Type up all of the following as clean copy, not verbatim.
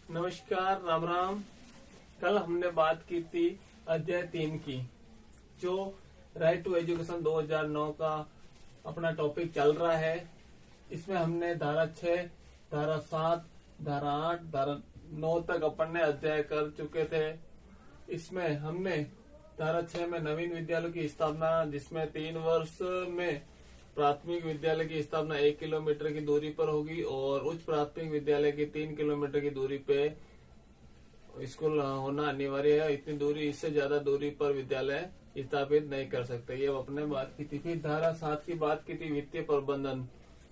नमस्कार, राम राम। कल हमने बात की थी अध्याय 3 की, जो राइट टू एजुकेशन 2009 का अपना टॉपिक चल रहा है। इसमें हमने धारा 6, धारा 7, धारा 8, धारा 9 तक अपन ने अध्याय कर चुके थे। इसमें हमने धारा 6 में नवीन विद्यालय की स्थापना, जिसमें 3 वर्ष में प्राथमिक विद्यालय की स्थापना 1 किलोमीटर की दूरी पर होगी और उच्च प्राथमिक विद्यालय की 3 किलोमीटर की दूरी पे स्कूल होना अनिवार्य है। इतनी दूरी, इससे ज्यादा दूरी पर विद्यालय स्थापित नहीं कर सकते। ये अपने बात की थी। फिर धारा 7 की बात की थी वित्तीय प्रबंधन।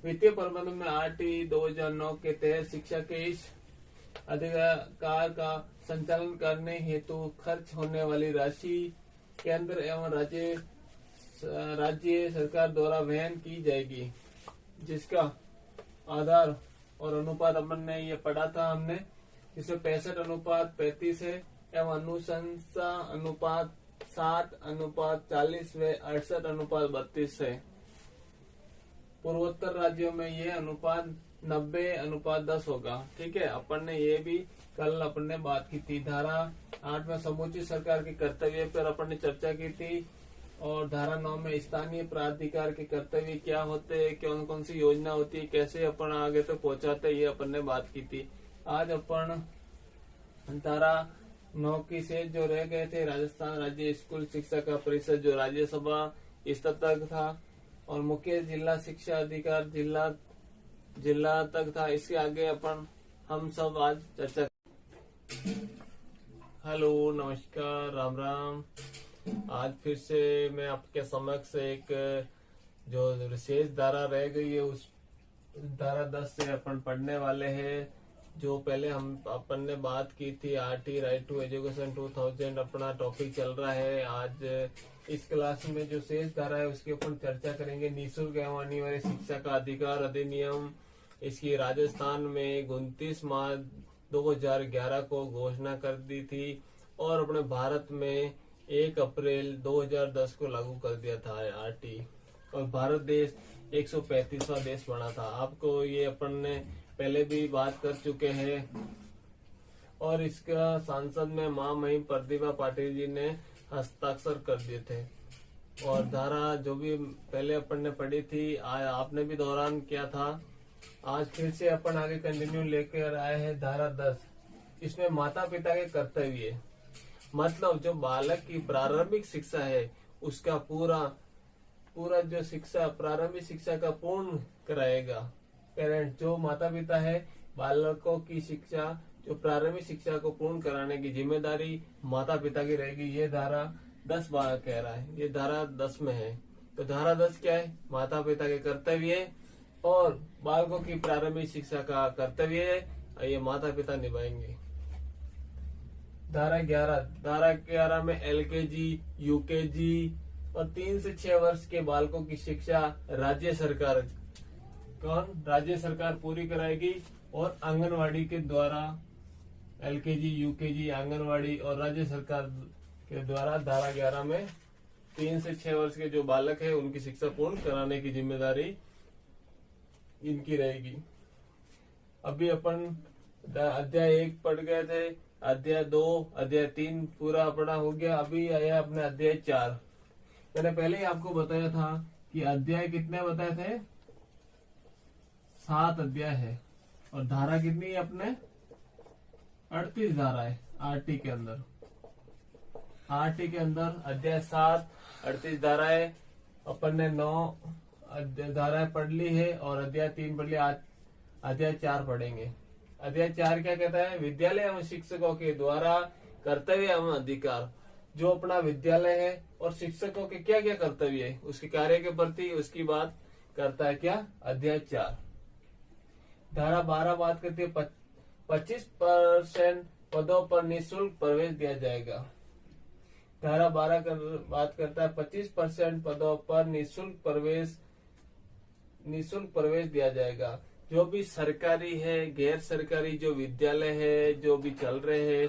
वित्तीय प्रबंधन में RT 2009 के तहत शिक्षा के इस अधिकार का संचालन करने हेतु खर्च होने वाली राशि केंद्र एवं राज्य सरकार द्वारा वहन की जाएगी, जिसका आधार और अनुपात अपन ने ये पढ़ा था हमने, जिसमें 65:35 है एवं अनुशंसा अनुपात 60:40 व 68:32 है। पूर्वोत्तर राज्यों में ये अनुपात 90:10 होगा। ठीक है, अपन ने ये भी कल अपन ने बात की थी। धारा 8 में समूची सरकार के कर्तव्य पर अपन ने चर्चा की थी और धारा 9 में स्थानीय प्राधिकार के कर्तव्य क्या होते हैं, कौन कौन सी योजना होती है, कैसे अपन आगे तक पहुंचाते हैं, ये अपन ने बात की थी। आज अपन धारा 9 की से जो रह गए थे, राजस्थान राज्य स्कूल शिक्षा का परिषद जो राज्यसभा स्तर तक था और मुख्य जिला शिक्षा अधिकार जिला तक था, इसके आगे अपन हम सब आज चर्चा। हेलो, नमस्कार, राम राम। आज फिर से मैं आपके समक्ष एक जो विशेष धारा रह गई है, उस धारा 10 से अपन पढ़ने वाले हैं। जो पहले अपन ने बात की थी RT राइट टू एजुकेशन 2000 अपना टॉपिक चल रहा है। आज इस क्लास में जो शेष धारा है उसकी अपन चर्चा करेंगे। निःशुल्क एवं अनिवार्य शिक्षा का अधिकार अधिनियम, इसकी राजस्थान में 29 मार्च 2011 को घोषणा कर दी थी और अपने भारत में 1 अप्रैल 2010 को लागू कर दिया था RT, और भारत देश 135वां देश बना था। आपको ये अपन ने पहले भी बात कर चुके हैं और इसका सांसद में महामहिम प्रतिभा पाटिल जी ने हस्ताक्षर कर दिए थे। और धारा जो भी पहले अपन ने पढ़ी थी, आपने भी दौरान किया था। आज फिर से अपन आगे कंटिन्यू लेकर आए हैं धारा 10। इसमें माता पिता के कर्तव्य, मतलब जो बालक की प्रारंभिक शिक्षा है उसका पूरा जो शिक्षा, प्रारंभिक शिक्षा का पूर्ण कराएगा पेरेंट। जो माता पिता है, बालकों की शिक्षा, जो प्रारंभिक शिक्षा को पूर्ण कराने की जिम्मेदारी माता पिता की रहेगी। ये धारा 10 बार कह रहा है, ये धारा 10 में है। तो धारा 10 क्या है? माता पिता के कर्तव्य है और बालकों की प्रारंभिक शिक्षा का कर्तव्य है, ये माता पिता निभाएंगे। धारा 11 में LKG, UKG और 3 से 6 वर्ष के बालकों की शिक्षा राज्य सरकार राज्य सरकार पूरी कराएगी और आंगनवाड़ी के द्वारा LKG, UKG, आंगनवाड़ी और राज्य सरकार के द्वारा धारा 11 में 3 से 6 वर्ष के जो बालक है उनकी शिक्षा पूर्ण कराने की जिम्मेदारी इनकी रहेगी। अभी अपन अध्याय 1 पढ़ गए थे, अध्याय 2, अध्याय 3 पूरा पढ़ा हो गया। अभी आया अपने अध्याय 4। मैंने पहले ही आपको बताया था कि अध्याय कितने बताए थे? 7 अध्याय है और धारा कितनी है अपने? 38 धारा है RT के अंदर। RT के अंदर अध्याय 7, 38 धारा है। अपन ने 9 धाराएं पढ़ ली है और अध्याय 3 पढ़ लिया। अध्याय 4 पढ़ेंगे। अध्याय 4 क्या कहता है? विद्यालय एवं शिक्षकों के द्वारा कर्तव्य एवं अधिकार। जो अपना विद्यालय है और शिक्षकों के क्या क्या कर्तव्य है, उसके कार्य के प्रति उसकी बात करता है। क्या? अध्याय 4। धारा 12 बात करती है 25% पदों पर निःशुल्क प्रवेश दिया जाएगा। धारा 12 बात करता है 25% पदों पर निःशुल्क प्रवेश दिया जाएगा। जो भी सरकारी है, गैर सरकारी जो विद्यालय है जो भी चल रहे हैं,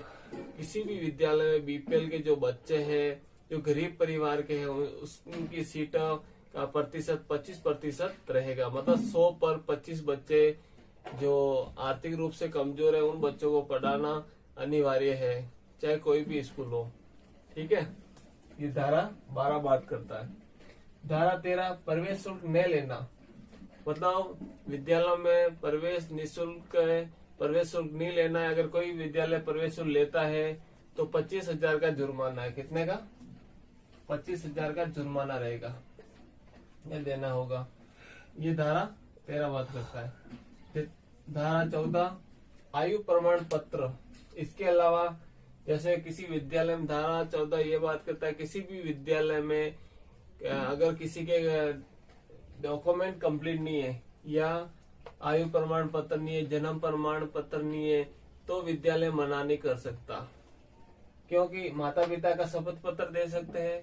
किसी भी विद्यालय में BPL के जो बच्चे हैं, जो गरीब परिवार के हैं, उनकी सीटों का प्रतिशत 25% रहेगा। मतलब 100 पर 25 बच्चे जो आर्थिक रूप से कमजोर है उन बच्चों को पढ़ाना अनिवार्य है, चाहे कोई भी स्कूल हो। ठीक है, ये धारा 12 बात करता है। धारा 13 प्रवेश शुल्क न लेना, मतलब विद्यालयों में प्रवेश निःशुल्क है, प्रवेश शुल्क नहीं लेना है। अगर कोई विद्यालय प्रवेश शुल्क लेता है तो 25,000 का जुर्माना है। कितने का? 25,000 का जुर्माना रहेगा, ये देना होगा। ये धारा 13 बात करता है। फिर धारा 14 आयु प्रमाण पत्र। इसके अलावा जैसे किसी विद्यालय में धारा 14 ये बात करता है, किसी भी विद्यालय में अगर किसी के डॉक्यूमेंट कंप्लीट नहीं है या आयु प्रमाण पत्र नहीं है, जन्म प्रमाण पत्र नहीं है, तो विद्यालय मना नहीं कर सकता। क्योंकि माता पिता का शपथ पत्र दे सकते हैं,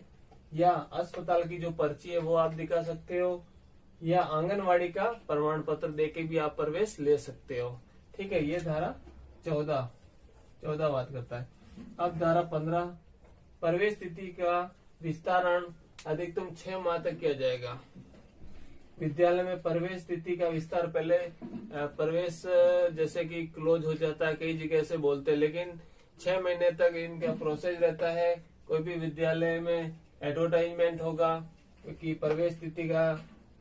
या अस्पताल की जो पर्ची है वो आप दिखा सकते हो, या आंगनवाड़ी का प्रमाण पत्र देके भी आप प्रवेश ले सकते हो। ठीक है, ये धारा 14 बात करता है। अब धारा 15 प्रवेश तिथि का विस्तारण अधिकतम 6 माह तक किया जाएगा। विद्यालय में प्रवेश तिथि का विस्तार पहले प्रवेश जैसे कि क्लोज हो जाता है, कई जगह से बोलते हैं, लेकिन 6 महीने तक इनका प्रोसेस रहता है। कोई भी विद्यालय में एडवर्टाइजमेंट होगा कि प्रवेश तिथि का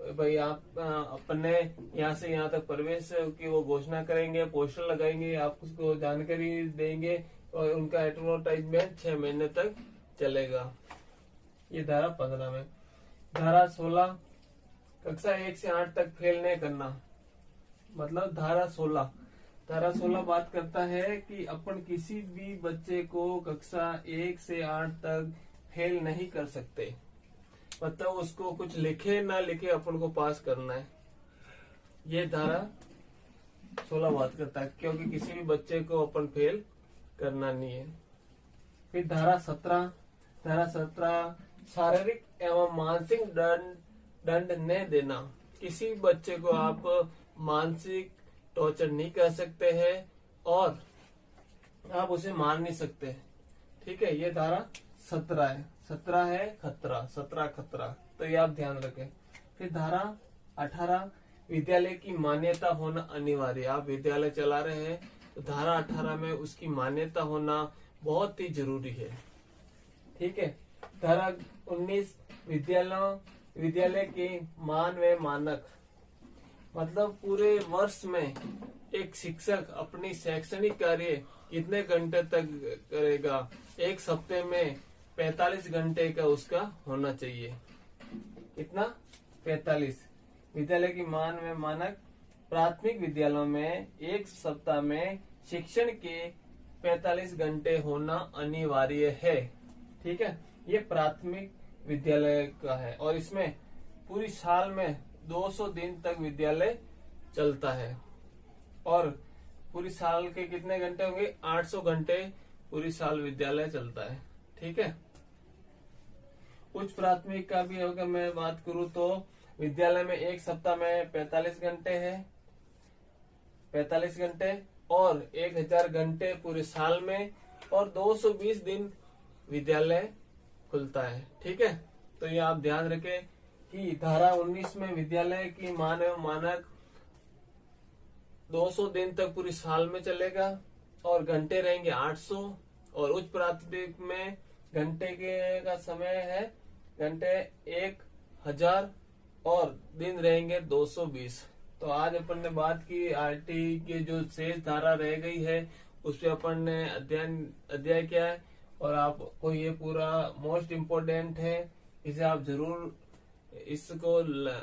भाई आप अपने यहाँ से यहाँ तक प्रवेश की वो घोषणा करेंगे, पोस्टर लगाएंगे, आप उसको जानकारी देंगे और उनका एडवर्टाइजमेंट 6 महीने तक चलेगा। ये धारा 15 में। धारा 16 कक्षा 1 से 8 तक फेल नहीं करना, मतलब धारा 16 बात करता है कि अपन किसी भी बच्चे को कक्षा 1 से 8 तक फेल नहीं कर सकते, मतलब उसको कुछ लिखे ना लिखे अपन को पास करना है। ये धारा 16 बात करता है, क्योंकि किसी भी बच्चे को अपन फेल करना नहीं है। फिर धारा 17 शारीरिक एवं मानसिक दंड न देना। किसी बच्चे को आप मानसिक टॉर्चर नहीं कर सकते हैं और आप उसे मार नहीं सकते। ठीक है, ये धारा 17 है। 17 है खतरा, तो ये आप ध्यान रखें। फिर धारा 18 विद्यालय की मान्यता होना अनिवार्य। आप विद्यालय चला रहे हैं तो धारा 18 में उसकी मान्यता होना बहुत ही जरूरी है। ठीक है, धारा 19 विद्यालय के मान व मानक, मतलब पूरे वर्ष में एक शिक्षक अपनी शैक्षणिक कार्य कितने घंटे तक करेगा। एक सप्ते में 45 घंटे का उसका होना चाहिए। कितना? 45। विद्यालय की मान व मानक प्राथमिक विद्यालयों में एक सप्ताह में शिक्षण के 45 घंटे होना अनिवार्य है। ठीक है, ये प्राथमिक विद्यालय का है और इसमें पूरी साल में 200 दिन तक विद्यालय चलता है। और पूरी साल के कितने घंटे होंगे? 800 घंटे पूरी साल विद्यालय चलता है। ठीक है, उच्च प्राथमिक का भी अगर मैं बात करूं तो विद्यालय में एक सप्ताह में 45 घंटे है, 45 घंटे और 1000 घंटे पूरे साल में, और 220 दिन विद्यालय खुलता है। ठीक है, तो ये आप ध्यान रखें कि धारा 19 में विद्यालय की मान एवं मानक 200 दिन तक पूरी साल में चलेगा और घंटे रहेंगे 800, और उच्च प्राथमिक में घंटे के का समय है घंटे 1000 और दिन रहेंगे 220। तो आज अपन ने बात की आरटी के जो शेष धारा रह गई है उस पर अपन ने अध्याय किया है, और आपको ये पूरा मोस्ट इम्पोर्टेंट है, इसे आप जरूर इसको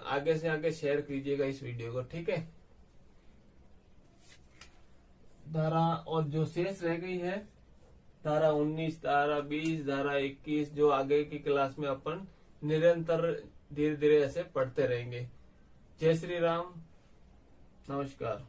आगे से आगे शेयर कीजिएगा इस वीडियो को। ठीक है, धारा और जो शेष रह गई है धारा 19, धारा 20, धारा 21 जो आगे की क्लास में अपन निरंतर धीरे धीरे ऐसे पढ़ते रहेंगे। जय श्री राम, नमस्कार।